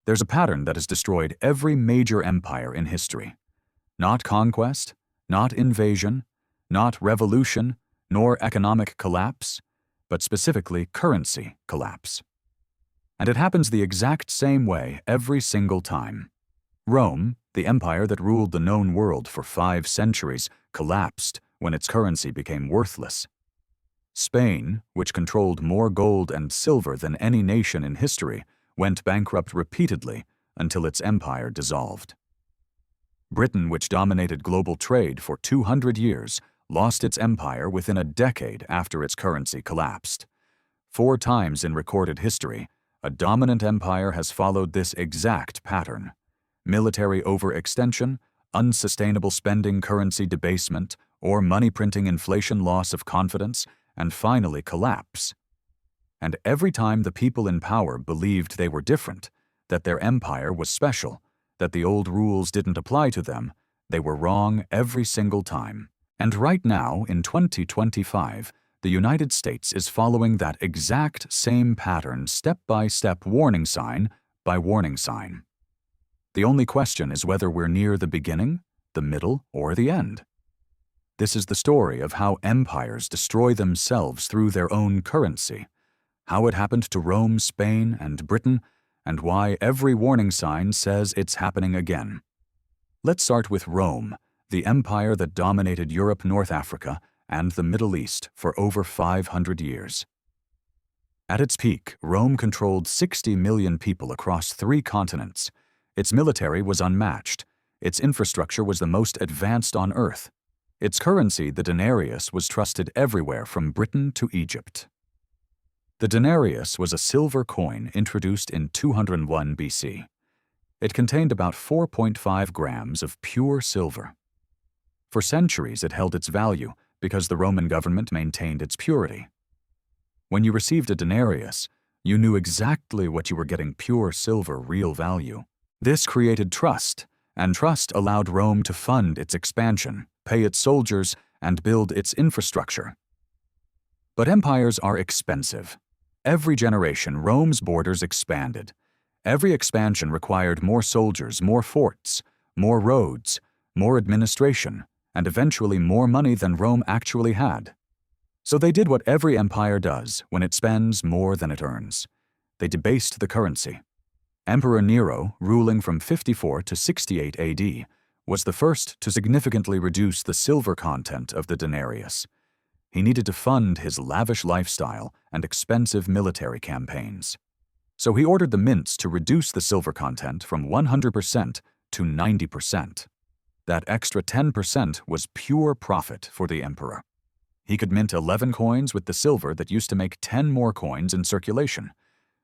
There's a pattern that has destroyed every major empire in history. Not conquest, not invasion, not revolution, nor economic collapse, but specifically currency collapse. And it happens the exact same way every single time. Rome, the empire that ruled the known world for 5 centuries, collapsed when its currency became worthless. Spain, which controlled more gold and silver than any nation in history, went bankrupt repeatedly until its empire dissolved. Britain, which dominated global trade for 200 years, lost its empire within a decade after its currency collapsed. 4 times in recorded history, a dominant empire has followed this exact pattern: military overextension, unsustainable spending, currency debasement, or money-printing inflation, loss of confidence, and finally collapse. And every time the people in power believed they were different, that their empire was special, that the old rules didn't apply to them, they were wrong every single time. And right now, in 2025, the United States is following that exact same pattern, step-by-step, warning sign by warning sign. The only question is whether we're near the beginning, the middle, or the end. This is the story of how empires destroy themselves through their own currency, how it happened to Rome, Spain, and Britain, and why every warning sign says it's happening again. Let's start with Rome, the empire that dominated Europe, North Africa, and the Middle East for over 500 years. At its peak, Rome controlled 60 million people across 3 continents. Its military was unmatched. Its infrastructure was the most advanced on Earth. Its currency, the denarius, was trusted everywhere from Britain to Egypt. The denarius was a silver coin introduced in 201 BC. It contained about 4.5 grams of pure silver. For centuries, it held its value because the Roman government maintained its purity. When you received a denarius, you knew exactly what you were getting: pure silver, real value. This created trust, and trust allowed Rome to fund its expansion, pay its soldiers, and build its infrastructure. But empires are expensive. Every generation, Rome's borders expanded. Every expansion required more soldiers, more forts, more roads, more administration, and eventually more money than Rome actually had. So they did what every empire does when it spends more than it earns. They debased the currency. Emperor Nero, ruling from 54 to 68 AD, was the first to significantly reduce the silver content of the denarius. He needed to fund his lavish lifestyle and expensive military campaigns. So he ordered the mints to reduce the silver content from 100% to 90%. That extra 10% was pure profit for the emperor. He could mint 11 coins with the silver that used to make 10 more coins in circulation.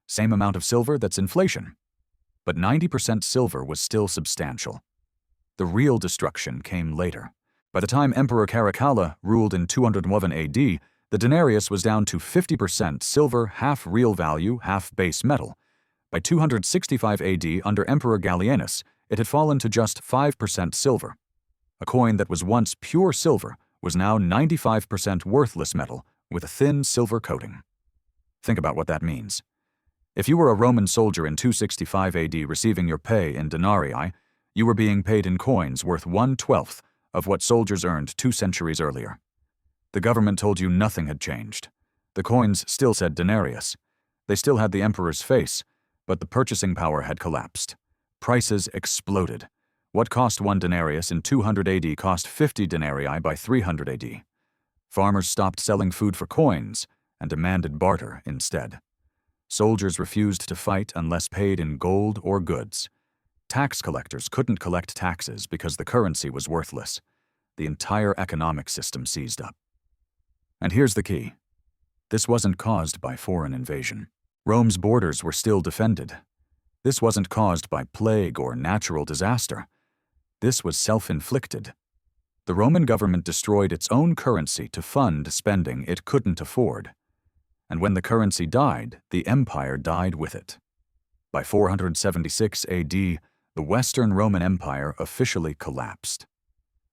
Same amount of silver that's inflation. But 90% silver was still substantial. The real destruction came later. By the time Emperor Caracalla ruled in 211 AD, the denarius was down to 50% silver, half real value, half base metal. By 265 AD, under Emperor Gallienus, it had fallen to just 5% silver. A coin that was once pure silver was now 95% worthless metal with a thin silver coating. Think about what that means. If you were a Roman soldier in 265 AD receiving your pay in denarii, you were being paid in coins worth 1/12 of what soldiers earned 2 centuries earlier. The government told you nothing had changed. The coins still said denarius. They still had the emperor's face, but the purchasing power had collapsed. Prices exploded. What cost 1 denarius in 200 AD cost 50 denarii by 300 AD. Farmers stopped selling food for coins and demanded barter instead. Soldiers refused to fight unless paid in gold or goods. Tax collectors couldn't collect taxes because the currency was worthless. The entire economic system seized up. And here's the key. This wasn't caused by foreign invasion. Rome's borders were still defended. This wasn't caused by plague or natural disaster. This was self-inflicted. The Roman government destroyed its own currency to fund spending it couldn't afford. And when the currency died, the empire died with it. By 476 AD, the Western Roman Empire officially collapsed.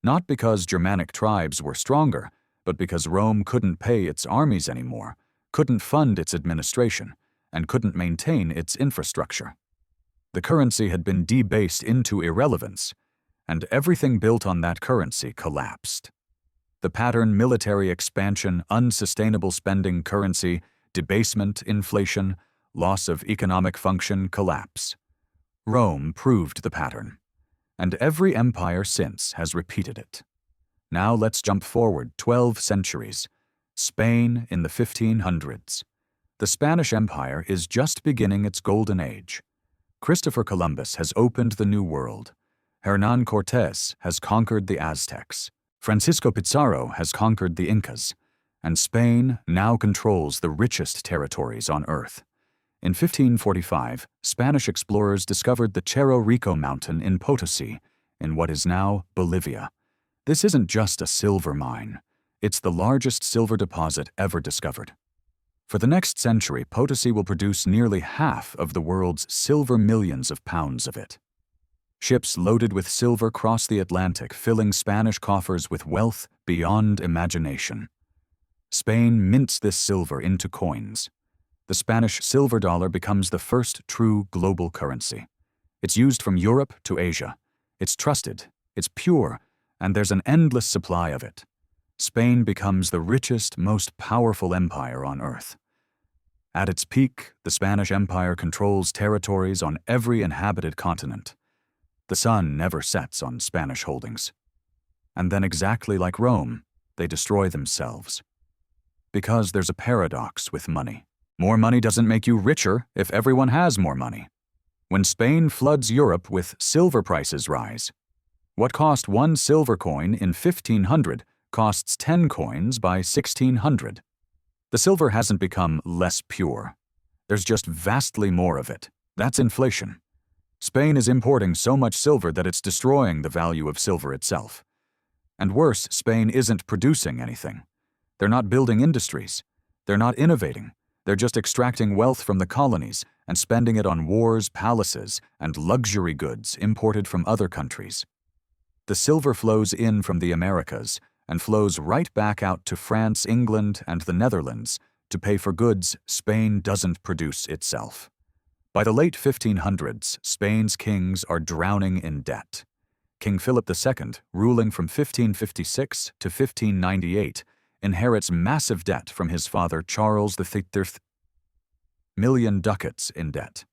Not because Germanic tribes were stronger, but because Rome couldn't pay its armies anymore, couldn't fund its administration, and couldn't maintain its infrastructure. The currency had been debased into irrelevance, and everything built on that currency collapsed. The pattern: military expansion, unsustainable spending, currency, debasement, inflation, loss of economic function, collapse. Rome proved the pattern, and every empire since has repeated it. Now let's jump forward 12 centuries. Spain in the 1500s. The Spanish Empire is just beginning its golden age. Christopher Columbus has opened the New World. Hernán Cortés has conquered the Aztecs. Francisco Pizarro has conquered the Incas. And Spain now controls the richest territories on Earth. In 1545, Spanish explorers discovered the Cerro Rico mountain in Potosi, in what is now Bolivia. This isn't just a silver mine. It's the largest silver deposit ever discovered. For the next century, Potosi will produce nearly half of the world's silver, millions of pounds of it. Ships loaded with silver cross the Atlantic, filling Spanish coffers with wealth beyond imagination. Spain mints this silver into coins. The Spanish silver dollar becomes the first true global currency. It's used from Europe to Asia. It's trusted, it's pure, and there's an endless supply of it. Spain becomes the richest, most powerful empire on Earth. At its peak, the Spanish Empire controls territories on every inhabited continent. The sun never sets on Spanish holdings. And then, exactly like Rome, they destroy themselves. Because there's a paradox with money. More money doesn't make you richer if everyone has more money. When Spain floods Europe with silver, prices rise. What cost 1 silver coin in 1500 costs 10 coins by 1600. The silver hasn't become less pure. There's just vastly more of it. That's inflation. Spain is importing so much silver that it's destroying the value of silver itself. And worse, Spain isn't producing anything. They're not building industries. They're not innovating. They're just extracting wealth from the colonies and spending it on wars, palaces, and luxury goods imported from other countries. The silver flows in from the Americas and flows right back out to France, England, and the Netherlands to pay for goods Spain doesn't produce itself. By the late 1500s, Spain's kings are drowning in debt. King Philip II, ruling from 1556 to 1598, inherits massive debt from his father Charles III, million ducats in debt.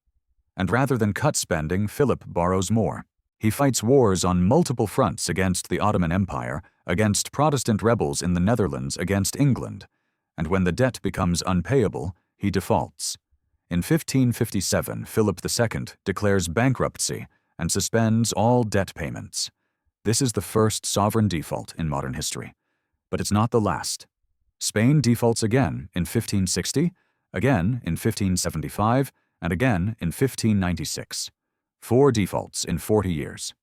And rather than cut spending, Philip borrows more. He fights wars on multiple fronts against the Ottoman Empire, against Protestant rebels in the Netherlands, against England, and when the debt becomes unpayable, he defaults. In 1557, Philip II declares bankruptcy and suspends all debt payments. This is the first sovereign default in modern history. But it's not the last. Spain defaults again in 1560, again in 1575, and again in 1596. 4 defaults in 40 years.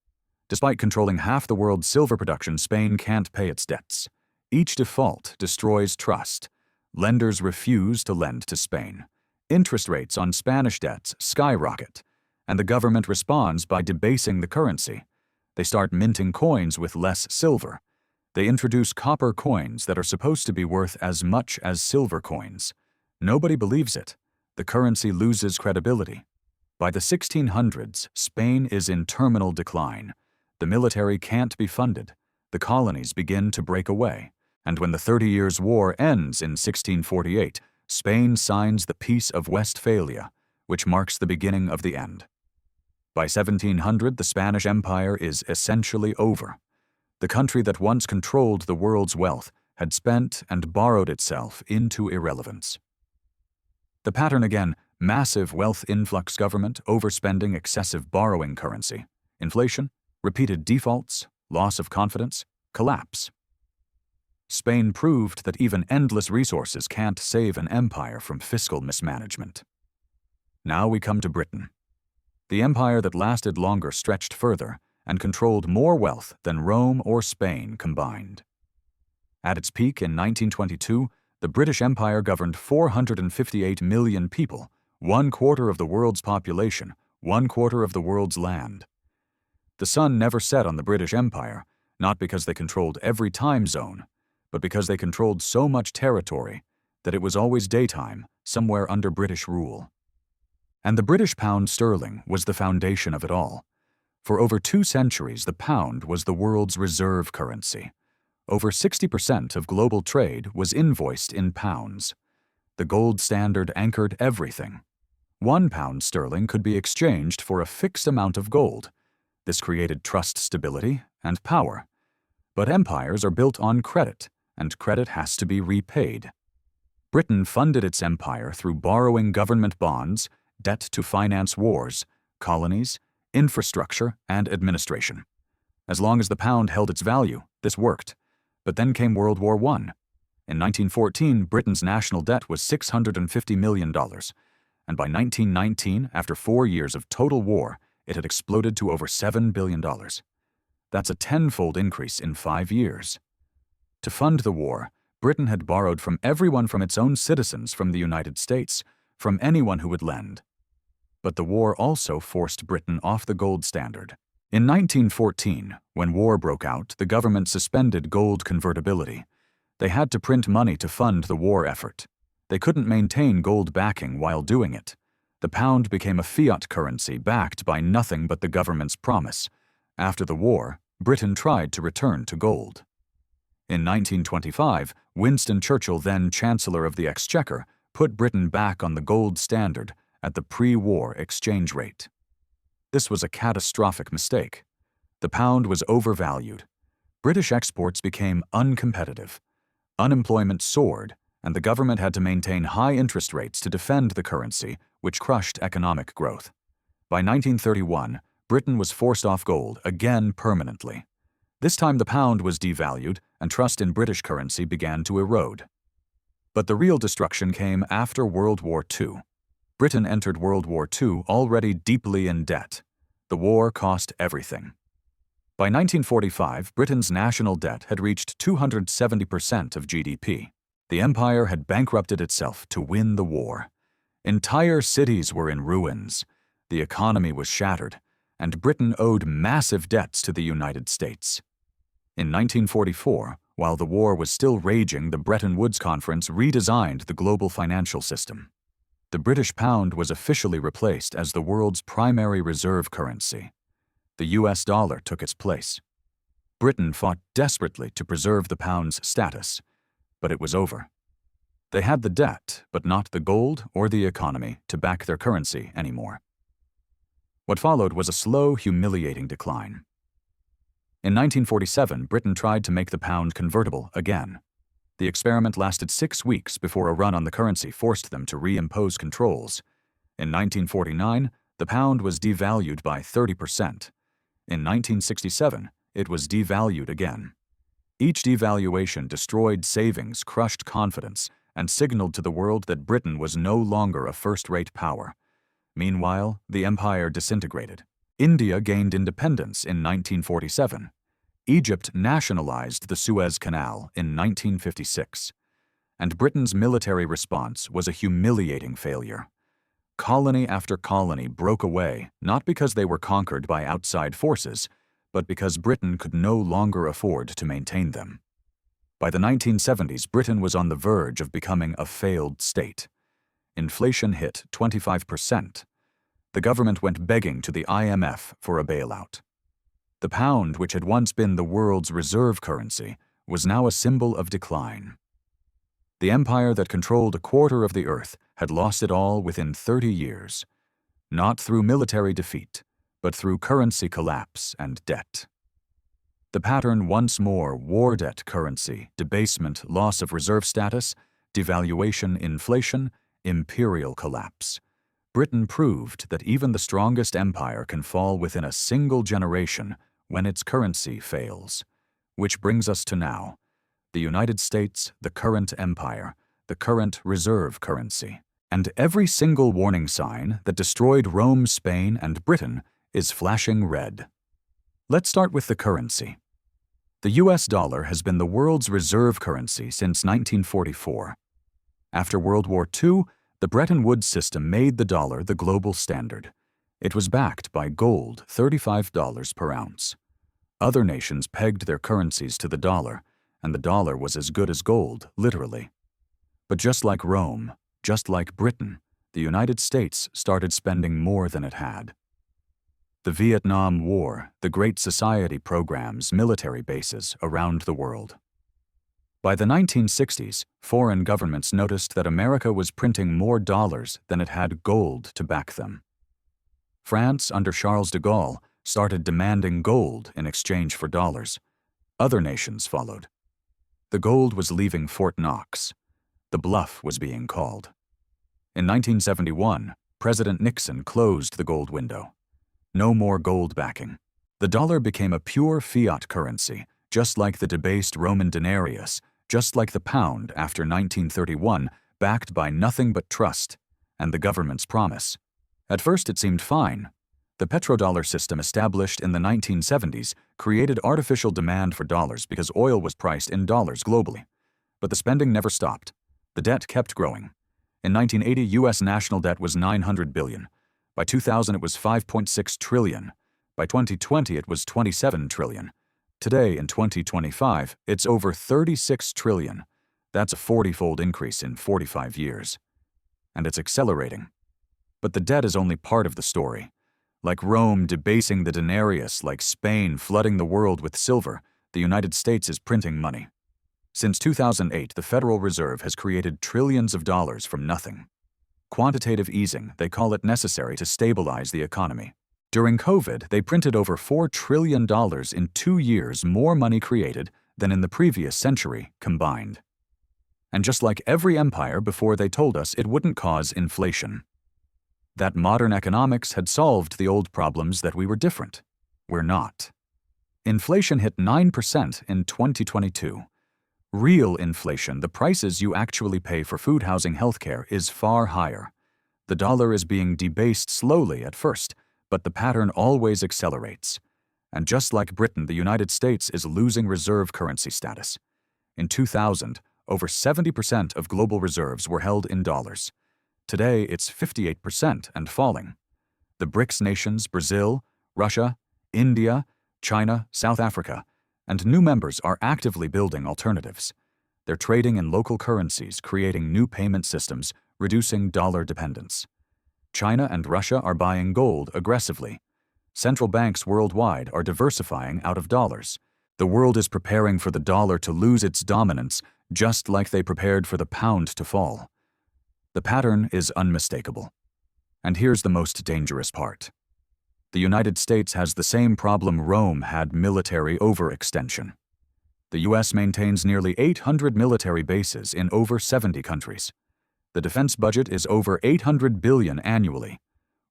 Despite controlling half the world's silver production, Spain can't pay its debts. Each default destroys trust. Lenders refuse to lend to Spain. Interest rates on Spanish debts skyrocket, and the government responds by debasing the currency. They start minting coins with less silver. They introduce copper coins that are supposed to be worth as much as silver coins. Nobody believes it. The currency loses credibility. By the 1600s, Spain is in terminal decline. The military can't be funded. The colonies begin to break away. And when the 30 Years' War ends in 1648, Spain signs the Peace of Westphalia, which marks the beginning of the end. By 1700, the Spanish Empire is essentially over. The country that once controlled the world's wealth had spent and borrowed itself into irrelevance. The pattern again: massive wealth influx, government overspending, excessive borrowing, currency, inflation, repeated defaults, loss of confidence, collapse. Spain proved that even endless resources can't save an empire from fiscal mismanagement. Now we come to Britain. The empire that lasted longer, stretched further, and controlled more wealth than Rome or Spain combined. At its peak in 1922, the British Empire governed 458 million people, 1/4 of the world's population, 1/4 of the world's land. The sun never set on the British Empire, not because they controlled every time zone, but because they controlled so much territory that it was always daytime somewhere under British rule. And the British pound sterling was the foundation of it all. For over 2 centuries, the pound was the world's reserve currency. Over 60% of global trade was invoiced in pounds. The gold standard anchored everything. 1 pound sterling could be exchanged for a fixed amount of gold. This created trust, stability, and power. But empires are built on credit, and credit has to be repaid. Britain funded its empire through borrowing government bonds, debt to finance wars, colonies, infrastructure, and administration. As long as the pound held its value, this worked. But then came World War I. In 1914, Britain's national debt was $650 million, and by 1919, after 4 years of total war, it had exploded to over $7 billion. That's a tenfold increase in 5 years. To fund the war, Britain had borrowed from everyone, from its own citizens, from the United States, from anyone who would lend. But the war also forced Britain off the gold standard. In 1914, when war broke out, the government suspended gold convertibility. They had to print money to fund the war effort. They couldn't maintain gold backing while doing it. The pound became a fiat currency backed by nothing but the government's promise. After the war, Britain tried to return to gold. In 1925, Winston Churchill, then Chancellor of the Exchequer, put Britain back on the gold standard at the pre-war exchange rate. This was a catastrophic mistake. The pound was overvalued. British exports became uncompetitive. Unemployment soared, and the government had to maintain high interest rates to defend the currency, which crushed economic growth. By 1931, Britain was forced off gold again permanently. This time the pound was devalued, and trust in British currency began to erode. But the real destruction came after World War II. Britain entered World War II already deeply in debt. The war cost everything. By 1945, Britain's national debt had reached 270% of GDP. The empire had bankrupted itself to win the war. Entire cities were in ruins. The economy was shattered, and Britain owed massive debts to the United States. In 1944, while the war was still raging, the Bretton Woods Conference redesigned the global financial system. The British pound was officially replaced as the world's primary reserve currency. The US dollar took its place. Britain fought desperately to preserve the pound's status, but it was over. They had the debt, but not the gold or the economy to back their currency anymore. What followed was a slow, humiliating decline. In 1947, Britain tried to make the pound convertible again. The experiment lasted 6 weeks before a run on the currency forced them to reimpose controls. In 1949, the pound was devalued by 30%. In 1967, it was devalued again. Each devaluation destroyed savings, crushed confidence, and signaled to the world that Britain was no longer a first-rate power. Meanwhile, the empire disintegrated. India gained independence in 1947. Egypt nationalized the Suez Canal in 1956. And Britain's military response was a humiliating failure. Colony after colony broke away, not because they were conquered by outside forces, but because Britain could no longer afford to maintain them. By the 1970s, Britain was on the verge of becoming a failed state. Inflation hit 25%. The government went begging to the IMF for a bailout. The pound, which had once been the world's reserve currency, was now a symbol of decline. The empire that controlled a quarter of the earth had lost it all within 30 years, not through military defeat, but through currency collapse and debt. The pattern once more: war debt, currency, debasement, loss of reserve status, devaluation, inflation, imperial collapse. Britain proved that even the strongest empire can fall within a single generation when its currency fails. Which brings us to now. The United States, the current empire, the current reserve currency. And every single warning sign that destroyed Rome, Spain, and Britain is flashing red. Let's start with the currency. The US dollar has been the world's reserve currency since 1944. After World War II, the Bretton Woods system made the dollar the global standard. It was backed by gold, $35 per ounce. Other nations pegged their currencies to the dollar, and the dollar was as good as gold, literally. But just like Rome, just like Britain, the United States started spending more than it had. The Vietnam War, the Great Society programs military bases around the world. By the 1960s, foreign governments noticed that America was printing more dollars than it had gold to back them. France, under Charles de Gaulle, started demanding gold in exchange for dollars. Other nations followed. The gold was leaving Fort Knox. The bluff was being called. In 1971, President Nixon closed the gold window. No more gold backing. The dollar became a pure fiat currency, just like the debased Roman denarius, just like the pound after 1931, backed by nothing but trust and the government's promise. At first it seemed fine. The petrodollar system established in the 1970s created artificial demand for dollars because oil was priced in dollars globally. But the spending never stopped. The debt kept growing. In 1980, U.S. national debt was $900 billion. By 2000, it was $5.6 trillion. By 2020, it was $27 trillion. Today, in 2025, it's over $36 trillion. That's a 40-fold increase in 45 years. And it's accelerating. But the debt is only part of the story. Like Rome debasing the denarius, like Spain flooding the world with silver, the United States is printing money. Since 2008, the Federal Reserve has created trillions of dollars from nothing. Quantitative easing, they call it, necessary to stabilize the economy. During COVID, they printed over $4 trillion in 2 years, more money created than in the previous century combined. And just like every empire before, they told us it wouldn't cause inflation. That modern economics had solved the old problems, that we were different. We're not. Inflation hit 9% in 2022. Real inflation, the prices you actually pay for food, housing, healthcare, is far higher. The dollar is being debased slowly at first, but the pattern always accelerates. And just like Britain, the United States is losing reserve currency status. In 2000, over 70% of global reserves were held in dollars. Today, it's 58% and falling. The BRICS nations, Brazil, Russia, India, China, South Africa, and new members are actively building alternatives. They're trading in local currencies, creating new payment systems, reducing dollar dependence. China and Russia are buying gold aggressively. Central banks worldwide are diversifying out of dollars. The world is preparing for the dollar to lose its dominance, just like they prepared for the pound to fall. The pattern is unmistakable. And here's the most dangerous part. The United States has the same problem Rome had: military overextension. The U.S. maintains nearly 800 military bases in over 70 countries. The defense budget is over $800 billion annually.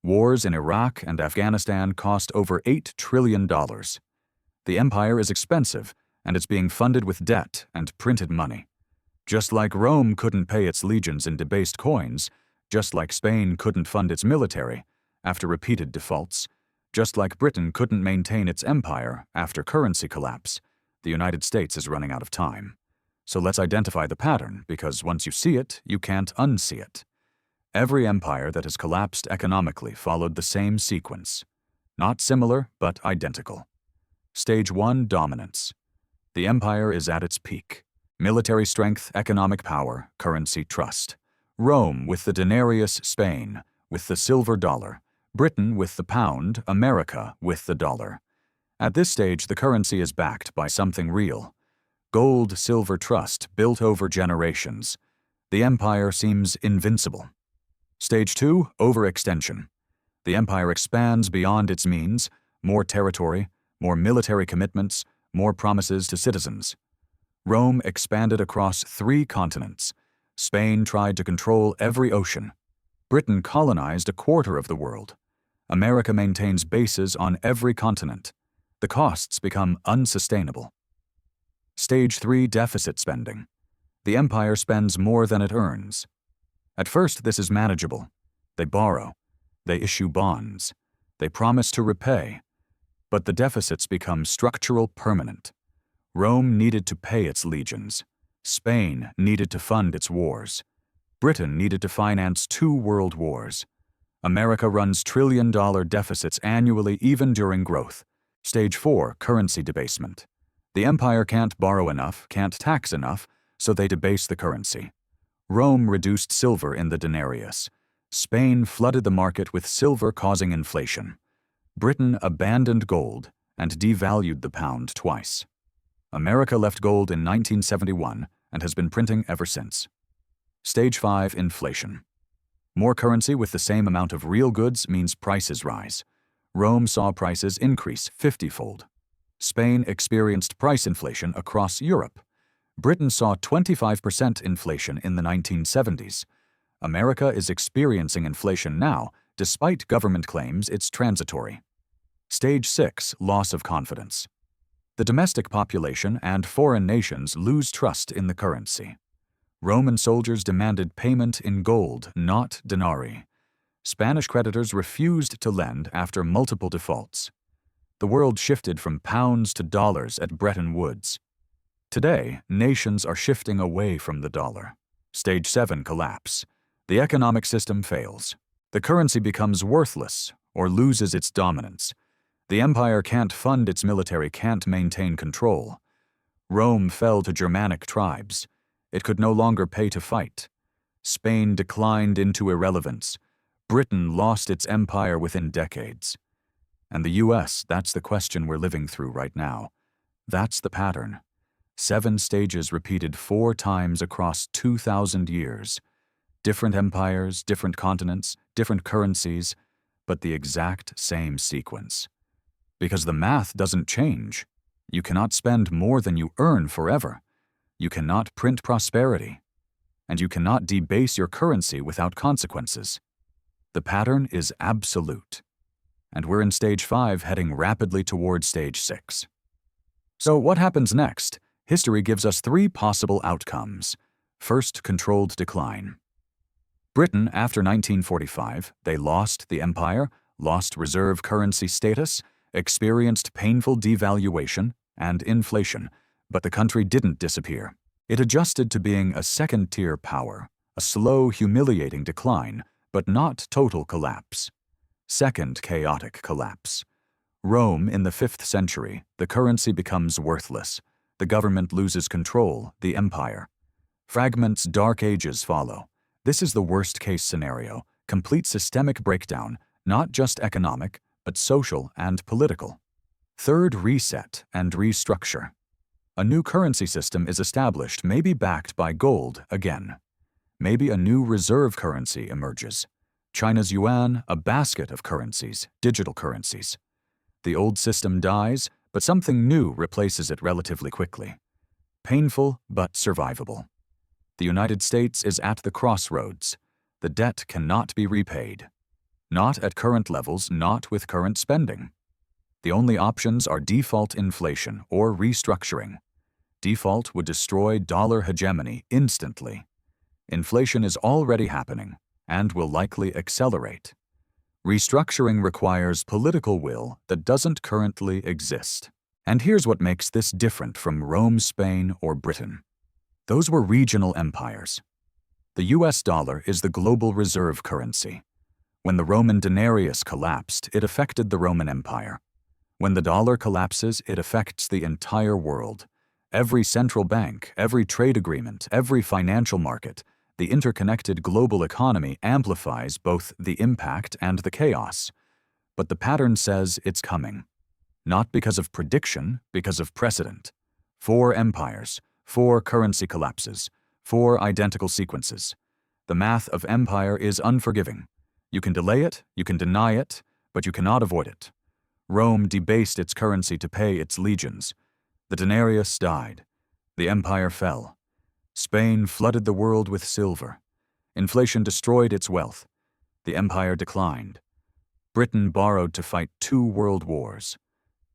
Wars in Iraq and Afghanistan cost over $8 trillion. The empire is expensive, and it's being funded with debt and printed money. Just like Rome couldn't pay its legions in debased coins, just like Spain couldn't fund its military after repeated defaults, just like Britain couldn't maintain its empire after currency collapse, the United States is running out of time. So let's identify the pattern, because once you see it, you can't unsee it. Every empire that has collapsed economically followed the same sequence. Not similar, but identical. Stage 1, dominance. The empire is at its peak. Military strength, economic power, currency trust. Rome with the denarius, Spain with the silver dollar, Britain with the pound, America with the dollar. At this stage, the currency is backed by something real. Gold, silver trust built over generations. The empire seems invincible. Stage 2, overextension. The empire expands beyond its means, more territory, more military commitments, more promises to citizens. Rome expanded across 3 continents. Spain tried to control every ocean. Britain colonized a quarter of the world. America maintains bases on every continent. The costs become unsustainable. Stage 3, deficit spending. The empire spends more than it earns. At first, this is manageable. They borrow. They issue bonds. They promise to repay. But the deficits become structural, permanent. Rome needed to pay its legions. Spain needed to fund its wars. Britain needed to finance 2 world wars. America runs trillion-dollar deficits annually, even during growth. Stage 4, currency debasement. The empire can't borrow enough, can't tax enough, so they debase the currency. Rome reduced silver in the denarius. Spain flooded the market with silver, causing inflation. Britain abandoned gold and devalued the pound twice. America left gold in 1971 and has been printing ever since. Stage 5. Inflation. More currency with the same amount of real goods means prices rise. Rome saw prices increase 50-fold. Spain experienced price inflation across Europe. Britain saw 25% inflation in the 1970s. America is experiencing inflation now, despite government claims it's transitory. Stage 6. Loss of confidence. The domestic population and foreign nations lose trust in the currency. Roman soldiers demanded payment in gold, not denarii. Spanish creditors refused to lend after multiple defaults. The world shifted from pounds to dollars at Bretton Woods. Today, nations are shifting away from the dollar. Stage 7. Collapse. The economic system fails. The currency becomes worthless or loses its dominance. The empire can't fund its military, can't maintain control. Rome fell to Germanic tribes. It could no longer pay to fight. Spain declined into irrelevance. Britain lost its empire within decades. And the US, that's the question we're living through right now. That's the pattern. 7 stages repeated 4 times across 2,000 years. Different empires, different continents, different currencies, but the exact same sequence. Because the math doesn't change. You cannot spend more than you earn forever. You cannot print prosperity. And you cannot debase your currency without consequences. The pattern is absolute. And we're in stage 5, heading rapidly towards stage 6. So what happens next? History gives us 3 possible outcomes. First, controlled decline. Britain, after 1945, they lost the empire, lost reserve currency status, experienced painful devaluation and inflation, but the country didn't disappear. It adjusted to being a second-tier power, a slow, humiliating decline, but not total collapse. Second, chaotic collapse. Rome, in the 5th century, the currency becomes worthless. The government loses control, the empire. Fragments, dark ages follow. This is the worst-case scenario, complete systemic breakdown, not just economic, but social and political. Third, reset and restructure. A new currency system is established, maybe backed by gold again. Maybe a new reserve currency emerges. China's yuan, a basket of currencies, digital currencies. The old system dies, but something new replaces it relatively quickly. Painful, but survivable. The United States is at the crossroads. The debt cannot be repaid. Not at current levels, not with current spending. The only options are default inflation or restructuring. Default would destroy dollar hegemony instantly. Inflation is already happening and will likely accelerate. Restructuring requires political will that doesn't currently exist. And here's what makes this different from Rome, Spain, or Britain. Those were regional empires. The US dollar is the global reserve currency. When the Roman denarius collapsed, it affected the Roman Empire. When the dollar collapses, it affects the entire world. Every central bank, every trade agreement, every financial market, the interconnected global economy amplifies both the impact and the chaos. But the pattern says it's coming. Not because of prediction, because of precedent. 4 empires, 4 currency collapses, 4 identical sequences. The math of empire is unforgiving. You can delay it, you can deny it, but you cannot avoid it. Rome debased its currency to pay its legions. The denarius died. The empire fell. Spain flooded the world with silver. Inflation destroyed its wealth. The empire declined. Britain borrowed to fight 2 world wars.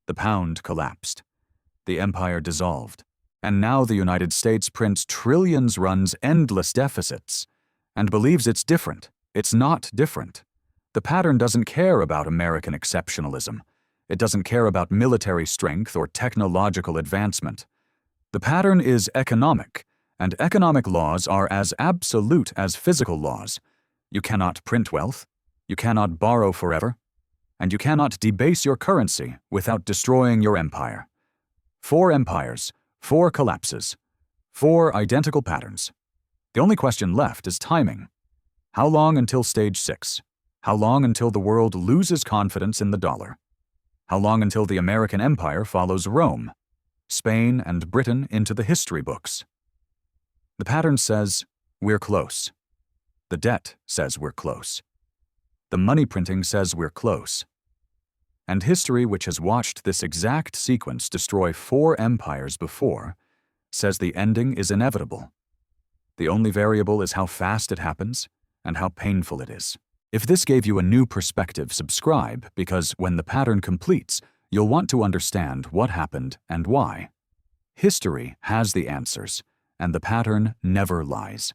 The pound collapsed. The empire dissolved. And now the United States prints trillions, runs endless deficits, and believes it's different. It's not different. The pattern doesn't care about American exceptionalism. It doesn't care about military strength or technological advancement. The pattern is economic, and economic laws are as absolute as physical laws. You cannot print wealth, you cannot borrow forever, and you cannot debase your currency without destroying your empire. 4 empires, 4 collapses, 4 identical patterns. The only question left is timing. How long until stage 6? How long until the world loses confidence in the dollar? How long until the American empire follows Rome, Spain, and Britain into the history books? The pattern says, we're close. The debt says we're close. The money printing says we're close. And history, which has watched this exact sequence destroy 4 empires before, says the ending is inevitable. The only variable is how fast it happens and how painful it is. If this gave you a new perspective, subscribe, because when the pattern completes, you'll want to understand what happened and why. History has the answers, and the pattern never lies.